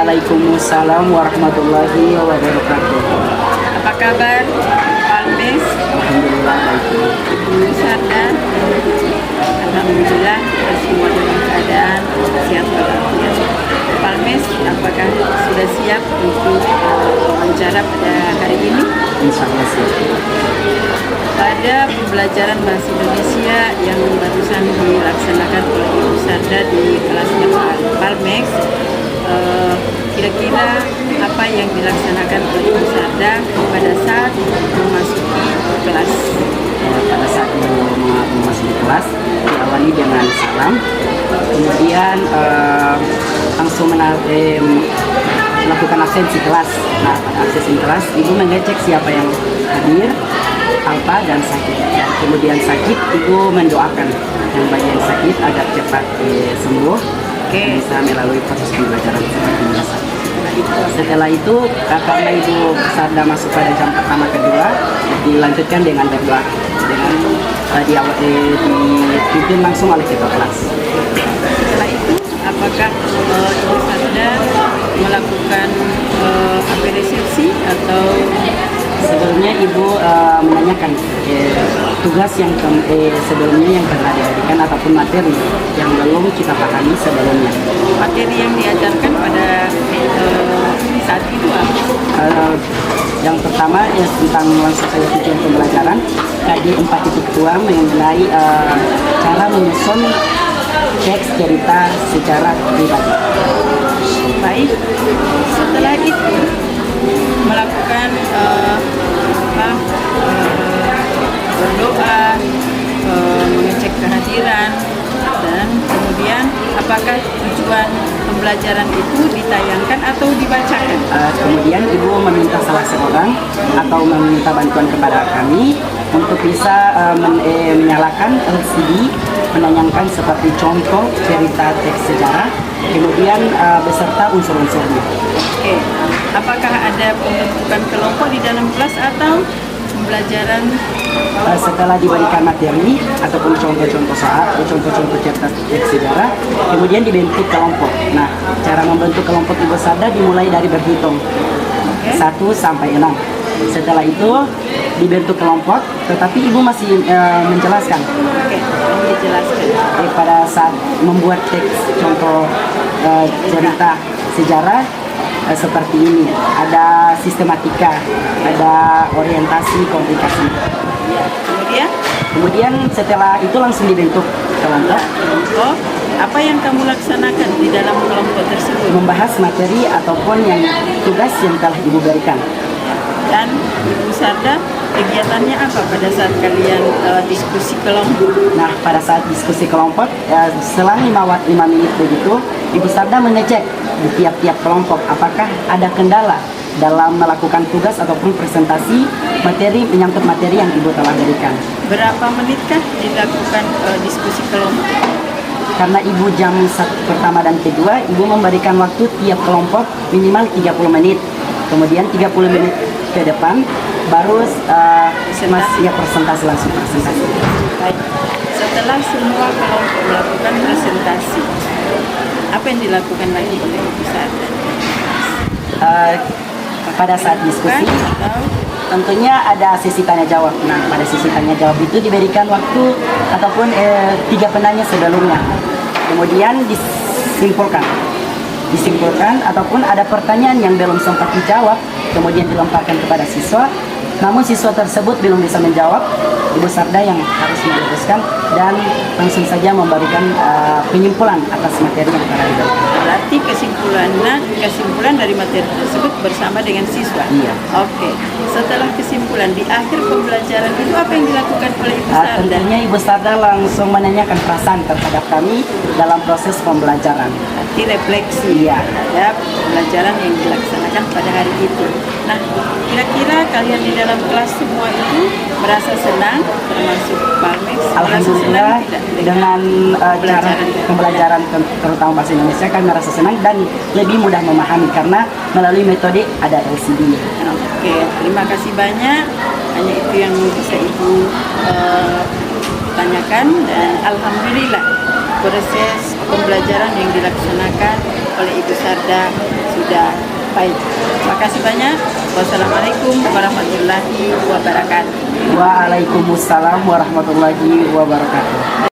Waalaikumsalam warahmatullahi wabarakatuh. Apa kabar, Palmes? Alhamdulillah baik. Ibu Sarda. Alhamdulillah kita semua dalam keadaan sehat walafiat. Palmes, apakah sudah siap untuk wawancara pada hari ini? Insya Allah siap. Pada pembelajaran bahasa Indonesia yang barusan dilaksanakan oleh Ibu Sarda di kelasnya Palmex, kira-kira apa yang dilaksanakan oleh Ibu Sarda pada saat memasuki kelas? Pada saat memasuki kelas diawali dengan salam, kemudian langsung melakukan absensi kelas. Nah, pada absensi kelas ibu mengecek siapa yang hadir, alfa dan sakit. Kemudian sakit ibu mendoakan yang bagian sakit agar cepat sembuh, bisa melalui proses pembelajaran seperti biasa. Setelah itu karena ibu Sarda masuk pada jam pertama kedua, dilanjutkan dengan berdoa dengan dipimpin langsung oleh ketua kelas. Setelah itu apakah Ibu Sarda melakukan resepsi atau sebelumnya ibu menanyakan tugas yang sebelumnya yang pernah diberikan ataupun materi yang belum kita pahami sebelumnya. materi yang diajarkan pada saat itu apa? Yang pertama tentang langsung saja tujuan pembelajaran KD 4.2 mengenai cara menyusun teks cerita secara pribadi. Baik, setelah itu melakukan berdoa, mengecek kehadiran, dan kemudian apakah tujuan pembelajaran itu ditayangkan atau dibacakan? Kemudian ibu meminta salah seorang atau meminta bantuan kepada kami untuk bisa menyalakan LCD, menayangkan seperti contoh cerita teks sejarah, kemudian beserta unsur-unsurnya. Oke, apakah ada pembentukan kelompok di dalam kelas atau pembelajaran? Setelah diberikan materi ataupun contoh-contoh soal, contoh-contoh cerita teks sejarah, kemudian dibentuk kelompok. Nah, cara membentuk kelompok Ibu Sarda dimulai dari berhitung 1 sampai 6. Setelah itu dibentuk kelompok, tetapi Ibu masih menjelaskan. Oke, dijelaskan. Pada saat membuat teks contoh cerita sejarah seperti ini, ada sistematika, ada orientasi, komplikasi. Ya, Kemudian setelah itu langsung dibentuk kelompok, kelompok. Apa yang kamu laksanakan di dalam kelompok tersebut? membahas materi ataupun yang tugas yang telah Ibu berikan. Dan Ibu Sarda, kegiatannya apa pada saat kalian diskusi kelompok? Nah, pada saat diskusi kelompok, selang 5 menit begitu, Ibu Sarda mengecek di tiap-tiap kelompok apakah ada kendala dalam melakukan tugas ataupun presentasi materi menyangkut materi yang Ibu telah berikan. Berapa menitkah dilakukan diskusi kelompok? Karena Ibu jam pertama dan kedua, Ibu memberikan waktu tiap kelompok minimal 30 menit. Kemudian 30 menit ke depan baru presentasi langsung presentasi. Baik. Setelah semua kelompok melakukan presentasi, apa yang dilakukan lagi oleh Ibu Sarda? Pada saat diskusi, tentunya ada sesi tanya jawab. Nah, pada sesi tanya jawab itu diberikan waktu ataupun 3 penanya sebelumnya. Kemudian disimpulkan ataupun ada pertanyaan yang belum sempat dijawab, kemudian dilemparkan kepada siswa. Namun siswa tersebut belum bisa menjawab, Ibu Sarda yang harus meluruskan dan langsung saja memberikan penyimpulan atas materi yang telah diberikan. Berarti kesimpulan dari materi tersebut bersama dengan siswa. Iya. Oke. Setelah kesimpulan di akhir pembelajaran itu apa yang dilakukan oleh Ibu Sarda? Tentunya Ibu Sarda langsung menanyakan perasaan terhadap kami dalam proses pembelajaran. Berarti refleksi terhadap pembelajaran yang dilaksanakan pada hari itu. Nah, kira-kira kalian di dalam kelas semua itu merasa senang, termasuk Palmex, merasa senang Alhamdulillah tidak dengan cara pembelajaran terutama bahasa Indonesia kami merasa senang dan lebih mudah memahami karena melalui metode ada LCD. Oke, terima kasih banyak. Hanya itu yang bisa Ibu tanyakan, dan alhamdulillah proses pembelajaran yang dilaksanakan oleh Ibu Sarda sudah Ya, baik. Terima kasih banyak. Wassalamualaikum warahmatullahi wabarakatuh. Waalaikumsalam warahmatullahi wabarakatuh.